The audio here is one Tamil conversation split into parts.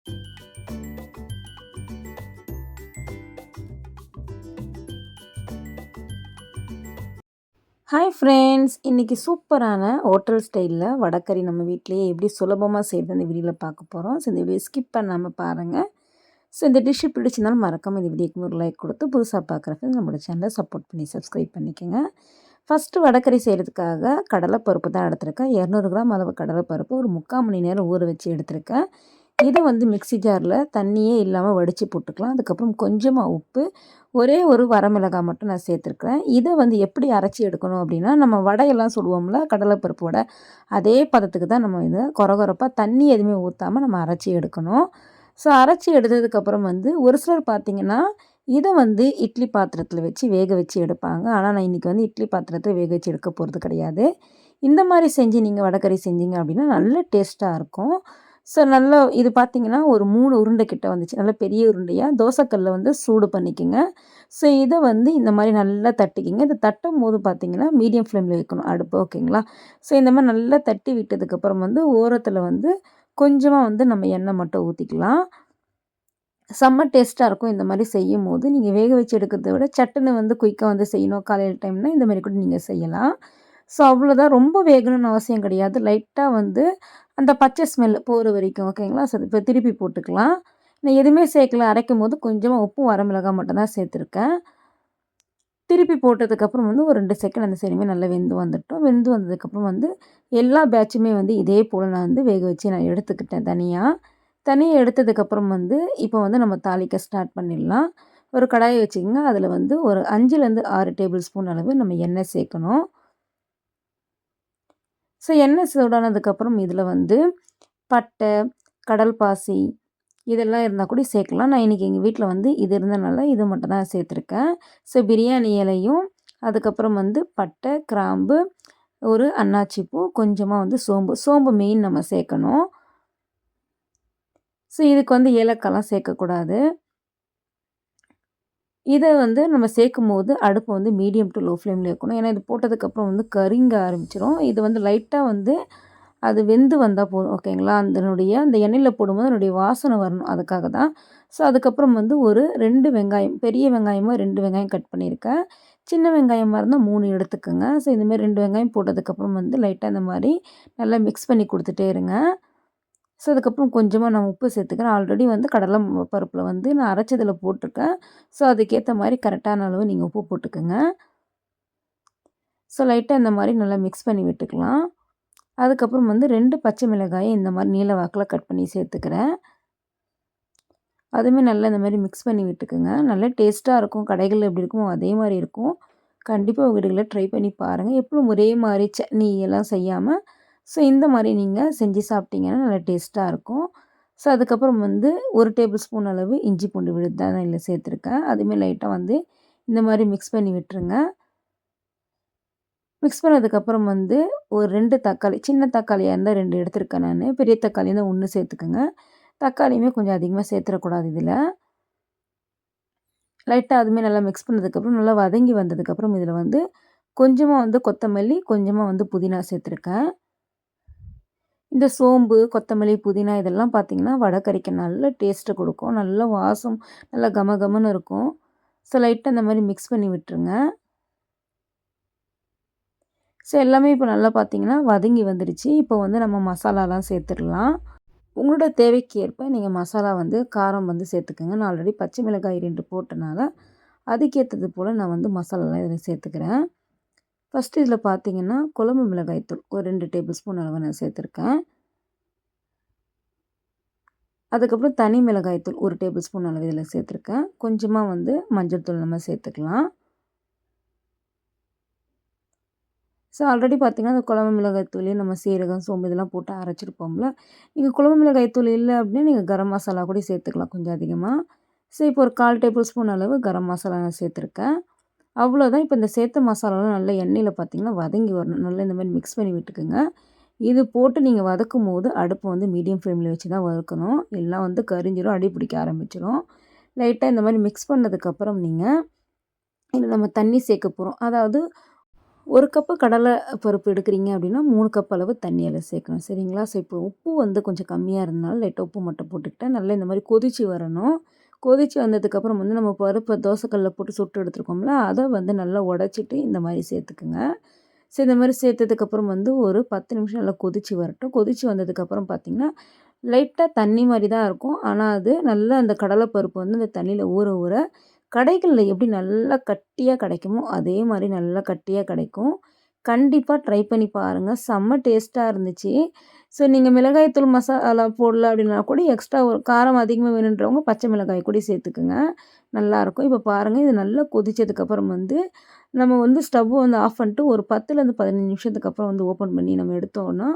Hi friends! இன்றைக்கி சூப்பரான ஹோட்டல் ஸ்டைலில் வடைக்கறி நம்ம வீட்டிலேயே எப்படி சுலபமாக செய்கிறது இந்த வீடியோவில் பார்க்க போகிறோம். ஸோ இந்த வீடியோ ஸ்கிப் பண்ணாமல் பாருங்கள். ஸோ இந்த டிஷ்ஷு பிடிச்சிருந்தாலும் மறக்காமல் இந்த வீடியோக்கு ஒரு லைக் கொடுத்து புதுசாக பார்க்குற ஃப்ரெண்ட்ஸ் நம்மளோட சேனலை சப்போர்ட் பண்ணி சப்ஸ்கிரைப் பண்ணிக்கோங்க. ஃபஸ்ட்டு வடைக்கறி செய்கிறதுக்காக கடலைப்பருப்பு தான் எடுத்திருக்கேன். 200 கிராம் அளவு கடலைப்பருப்பு ஒரு 3/4 மணி நேரம் ஊற வச்சு எடுத்திருக்கேன். இதை வந்து மிக்ஸி ஜாரில் தண்ணியே இல்லாமல் வடித்து போட்டுக்கலாம். அதுக்கப்புறம் கொஞ்சமாக உப்பு, ஒரே ஒரு வரமிளகாய் மட்டும் நான் சேர்த்துருக்குறேன். இதை வந்து எப்படி அரைச்சி எடுக்கணும் அப்படின்னா, நம்ம வடையெல்லாம் சுடுவோம்ல கடலைப்பருப்பு வடை, அதே பதத்துக்கு தான் நம்ம இதை கொரகொரப்பாக தண்ணி எதுவுமே ஊற்றாமல் நம்ம அரைச்சி எடுக்கணும். ஸோ அரைச்சி எடுத்ததுக்கப்புறம் வந்து ஒரு சிலர் பார்த்திங்கன்னா, இதை வந்து இட்லி பாத்திரத்தில் வச்சு வேக வச்சு எடுப்பாங்க. ஆனால் நான் இன்றைக்கி வந்து இட்லி பாத்திரத்தில் வேக வச்சு எடுக்க போகிறது கிடையாது. இந்த மாதிரி செஞ்சு நீங்கள் வடைக்கறி செஞ்சீங்க அப்படின்னா நல்ல டேஸ்ட்டாக இருக்கும். ஸோ நல்லா இது பார்த்திங்கன்னா ஒரு 3 உருண்டை கிட்ட வந்துச்சு. நல்லா பெரிய உருண்டையாக தோசைக்கல்ல வந்து சூடு பண்ணிக்கோங்க. ஸோ இதை வந்து இந்த மாதிரி நல்லா தட்டிக்கிங்க. இதை தட்டும்போது பார்த்திங்கன்னா மீடியம் ஃப்ளேமில் வைக்கணும் அடுப்பு, ஓகேங்களா? ஸோ இந்த மாதிரி நல்லா தட்டி விட்டதுக்கப்புறம் வந்து ஓரத்தில் வந்து கொஞ்சமாக வந்து நம்ம எண்ணெய் மட்டும் ஊற்றிக்கலாம். செம்ம டேஸ்ட்டாக இருக்கும் இந்த மாதிரி செய்யும்போது. நீங்கள் வேக வச்சு எடுக்கிறத விட சட்டுன்னு வந்து குயிக்காக வந்து செய்யணும் காலையில் டைம்னால் இந்த மாதிரி கூட நீங்கள் செய்யலாம். ஸோ அவ்வளோதான், ரொம்ப வேகணும்னு அவசியம் கிடையாது. லைட்டாக வந்து அந்த பச்சை ஸ்மெல் போகிற வரைக்கும், ஓகேங்களா? ஸோ இப்போ திருப்பி போட்டுக்கலாம். நான் எதுவுமே சேர்க்கல, அரைக்கும் போது கொஞ்சமாக உப்பும் வரமிளகாய் மட்டும் தான் சேர்த்துருக்கேன். திருப்பி போட்டதுக்கப்புறம் வந்து ஒரு 2 செகண்ட் அந்த சைடுமே நல்லா வெந்து வந்துட்டோம். வெந்து வந்ததுக்கப்புறம் வந்து எல்லா பேட்சுமே வந்து இதே போல் நான் வந்து வேக வச்சு நான் எடுத்துக்கிட்டேன் தனியாக. தனியாக எடுத்ததுக்கப்புறம் வந்து இப்போ வந்து நம்ம தாளிக்க ஸ்டார்ட் பண்ணிடலாம். ஒரு கடாயை வச்சுக்கோங்க. அதில் வந்து ஒரு 5லேருந்து 6 டேபிள் ஸ்பூன் அளவு நம்ம எண்ணெய் சேர்க்கணும். ஸோ எண்ணெய் சூடானதுக்கப்புறம் இதில் வந்து பட்டை, கடல் பாசி இதெல்லாம் இருந்தால் கூட சேர்க்கலாம். நான் இன்றைக்கி எங்கள் வீட்டில் வந்து இது இருந்தனால இது மட்டும் தான் சேர்த்துருக்கேன். ஸோ பிரியாணி இலையும், அதுக்கப்புறம் வந்து பட்டை, கிராம்பு, ஒரு அன்னாச்சி பூ, கொஞ்சமாக வந்து சோம்பு மெயின் நம்ம சேர்க்கணும். ஸோ இதுக்கு வந்து ஏலக்காய்லாம் சேர்க்கக்கூடாது. இதை வந்து நம்ம சேர்க்கும்போது அடுப்பை வந்து மீடியம் டு லோ ஃப்ளேமில் வைக்கணும். ஏன்னா இது போட்டதுக்கப்புறம் வந்து கரிங்க ஆரம்பிச்சிடும். இது வந்து லைட்டாக வந்து அது வெந்து வந்தால் போதும், ஓகேங்களா? அந்த எண்ணெயில் போடும்போது அதனுடைய வாசனை வரணும், அதுக்காக தான். ஸோ அதுக்கப்புறம் வந்து ஒரு 2 வெங்காயம், பெரிய வெங்காயமாக 2 வெங்காயம் கட் பண்ணியிருக்கேன். சின்ன வெங்காயமாக இருந்தால் 3 எடுத்துக்கோங்க. ஸோ இந்தமாதிரி 2 வெங்காயம் போட்டதுக்கப்புறம் வந்து லைட்டாக இந்த மாதிரி நல்லா மிக்ஸ் பண்ணி கொடுத்துட்டே இருங்க. ஸோ அதுக்கப்புறம் கொஞ்சமாக நான் உப்பு சேர்த்துக்கிறேன். ஆல்ரெடி வந்து கடலை பருப்பில் வந்து நான் அரைச்சதில் போட்டிருக்கேன். ஸோ அதுக்கேற்ற மாதிரி கரெக்டான அளவு நீங்கள் உப்பு போட்டுக்கோங்க. ஸோ லைட்டாக இந்த மாதிரி நல்லா மிக்ஸ் பண்ணி விட்டுக்கலாம். அதுக்கப்புறம் வந்து 2 பச்சை மிளகாயை இந்த மாதிரி நீல வாக்கில் கட் பண்ணி சேர்த்துக்கிறேன். அதுவுமே நல்லா இந்த மாதிரி மிக்ஸ் பண்ணி விட்டுக்குங்க. நல்லா டேஸ்ட்டாக இருக்கும். கடைகளில் எப்படி இருக்குமோ அதே மாதிரி இருக்கும். கண்டிப்பாக உங்கள் வீடுகளில் ட்ரை பண்ணி பாருங்கள். எப்பவும் ஒரே மாதிரி சட்னி எல்லாம் செய்யாமல் ஸோ இந்த மாதிரி நீங்கள் செஞ்சு சாப்பிட்டீங்கன்னா நல்லா டேஸ்ட்டாக இருக்கும். ஸோ அதுக்கப்புறம் வந்து 1 டேபிள் ஸ்பூன் அளவு இஞ்சி பூண்டு விழுது தான் நான் இதில் சேர்த்துருக்கேன். அதுவுமே லைட்டாக வந்து இந்த மாதிரி மிக்ஸ் பண்ணி விட்டுருங்க. மிக்ஸ் பண்ணதுக்கப்புறம் வந்து ஒரு 2 தக்காளி, சின்ன தக்காளியாக இருந்தால் 2 எடுத்துருக்கேன் நான். பெரிய தக்காளி இருந்தால் 1 சேர்த்துக்கோங்க. தக்காளியுமே கொஞ்சம் அதிகமாக சேர்த்துடக்கூடாது இதில். லைட்டாக அதுவுமே நல்லா மிக்ஸ் பண்ணதுக்கப்புறம் நல்லா வதங்கி வந்ததுக்கப்புறம் இதில் வந்து கொஞ்சமாக வந்து கொத்தமல்லி, கொஞ்சமாக வந்து புதினா சேர்த்துருக்கேன். இந்த சோம்பு, கொத்தமல்லி, புதினா இதெல்லாம் பார்த்திங்கன்னா வடைக்கறிக்கு நல்ல டேஸ்ட்டு கொடுக்கும். நல்ல வாசம், நல்லா கமகமன்னு இருக்கும். ஸோ லைட்டாக இந்த மாதிரி மிக்ஸ் பண்ணி விட்டுருங்க. ஸோ எல்லாமே இப்போ நல்லா பார்த்திங்கன்னா வதங்கி வந்துடுச்சு. இப்போ வந்து நம்ம மசாலாலாம் சேர்த்துடலாம். உங்களோட தேவைக்கு ஏற்ப நீங்கள் மசாலா வந்து காரம் வந்து சேர்த்துக்கோங்க. நான் ஆல்ரெடி பச்சை மிளகாய் 2 போட்டனால அதுக்கேற்றது போல் நான் வந்து மசாலாலாம் இதில் சேர்த்துக்கிறேன். ஃபஸ்ட்டு இதில் பார்த்திங்கன்னா குழம்பு மிளகாய் தூள் ஒரு 2 டேபிள் ஸ்பூன் அளவு நான் சேர்த்துருக்கேன். அதுக்கப்புறம் தனி மிளகாய் தூள் 1 டேபிள் ஸ்பூன் அளவு இதில் சேர்த்துருக்கேன். கொஞ்சமாக வந்து மஞ்சள் தூள் நம்ம சேர்த்துக்கலாம். ஸோ ஆல்ரெடி பார்த்திங்கன்னா அந்த குழம்பு மிளகாய் தூளே நம்ம சீரகம், சோம்பு இதெல்லாம் போட்டு அரைச்சிருப்போம்ல. நீங்கள் குழம்பு மிளகாய் தூள் இல்லை அப்படின்னா நீங்கள் கரம் மசாலா கூட சேர்த்துக்கலாம் கொஞ்சம் அதிகமாக. ஸோ இப்போ ஒரு 1/4 டேபிள் ஸ்பூன் அளவு கரம் மசாலா நான் சேர்த்துருக்கேன். அவ்வளோதான். இப்போ இந்த சேர்த்த மசாலாலாம் நல்லா எண்ணெயில் பார்த்திங்கன்னா வதங்கி வரணும். நல்லா இந்த மாதிரி மிக்ஸ் பண்ணி விட்டுக்குங்க. இது போட்டு நீங்கள் வதக்கும்போது அடுப்பை வந்து மீடியம் ஃப்ளேமில் வச்சு தான் வதக்கணும். எல்லாம் வந்து கரிஞ்சிடும், அடி பிடிக்க ஆரம்பிச்சிடும். லைட்டாக இந்த மாதிரி மிக்ஸ் பண்ணதுக்கப்புறம் நீங்கள் இதில் நம்ம தண்ணி சேர்க்க போகிறோம். அதாவது 1 கப்பு கடலை பருப்பு எடுக்கிறீங்க அப்படின்னா 3 கப் அளவு தண்ணி அதில் சேர்க்கணும் சரிங்களா? ஸோ இப்போ உப்பு வந்து கொஞ்சம் கம்மியாக இருந்தனால லைட்டாக உப்பு மட்டும் போட்டுக்கிட்டேன். நல்லா இந்த மாதிரி கொதிச்சு வரணும். கொதிச்சு வந்ததுக்கப்புறம் வந்து நம்ம பருப்பை தோசைக்கல்ல போட்டு சுட்டு எடுத்துருக்கோம்ல, அதை வந்து நல்லா உடச்சிட்டு இந்த மாதிரி சேர்த்துக்குங்க. ஸோ இந்த மாதிரி சேர்த்ததுக்கப்புறம் வந்து ஒரு 10 நிமிஷம் நல்லா கொதிச்சு வரட்டும். கொதிச்சு வந்ததுக்கப்புறம் பார்த்திங்கன்னா, லைட்டாக தண்ணி மாதிரி தான் இருக்கும். ஆனால் அது நல்லா அந்த கடலைப்பருப்பு வந்து அந்த தண்ணியில் ஊற ஊற கடைகளில் எப்படி நல்லா கட்டியாக கிடைக்குமோ அதே மாதிரி நல்லா கட்டியாக கிடைக்கும். கண்டிப்பாக ட்ரை பண்ணி பாருங்கள். செம்ம டேஸ்ட்டாக இருந்துச்சு. ஸோ நீங்கள் மிளகாய்த்தூள் மசாலா போடல அப்படின்னா கூட எக்ஸ்ட்ரா ஒரு காரம் அதிகமாக வேணுன்றவங்க பச்சை மிளகாய் கூட சேர்த்துக்குங்க. நல்லாயிருக்கும். இப்போ பாருங்கள் இது நல்லா கொதிச்சதுக்கப்புறம் வந்து நம்ம வந்து ஸ்டவ் வந்து ஆஃப் பண்ணிட்டு ஒரு 10லேருந்து 15 நிமிஷத்துக்கு அப்புறம் வந்து ஓப்பன் பண்ணி நம்ம எடுத்தோம்னா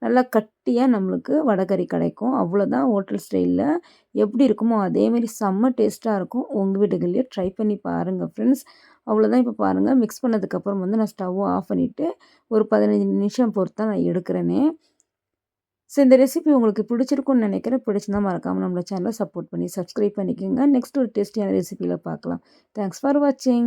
நல்லா கட்டியாக நம்மளுக்கு வடைகறி கிடைக்கும். அவ்வளோதான் ஹோட்டல் ஸ்டைலில் எப்படி இருக்குமோ அதேமாரி செம்ம டேஸ்ட்டாக இருக்கும். உங்கள் வீட்டுகள்லேயே ட்ரை பண்ணி பாருங்கள் ஃப்ரெண்ட்ஸ். அவ்வளோதான். இப்போ பாருங்கள் மிக்ஸ் பண்ணதுக்கப்புறம் வந்து நான் ஸ்டவ் ஆஃப் பண்ணிவிட்டு ஒரு 15 நிமிஷம் பொறுத்து தான் நான் எடுக்கிறேனே. ஸோ இந்த ரெசிபி உங்களுக்கு பிடிச்சிருக்கும்னு நினைக்கிறேன். பிடிச்சிருந்தா மறக்காமல் நம்மளோட சேனலை சப்போர்ட் பண்ணி சப்ஸ்கிரைப் பண்ணிக்கோங்க. நெக்ஸ்ட் ஒரு டேஸ்டியான ரெசிபியில் பார்க்கலாம். தேங்க்ஸ் ஃபார் வாட்சிங்.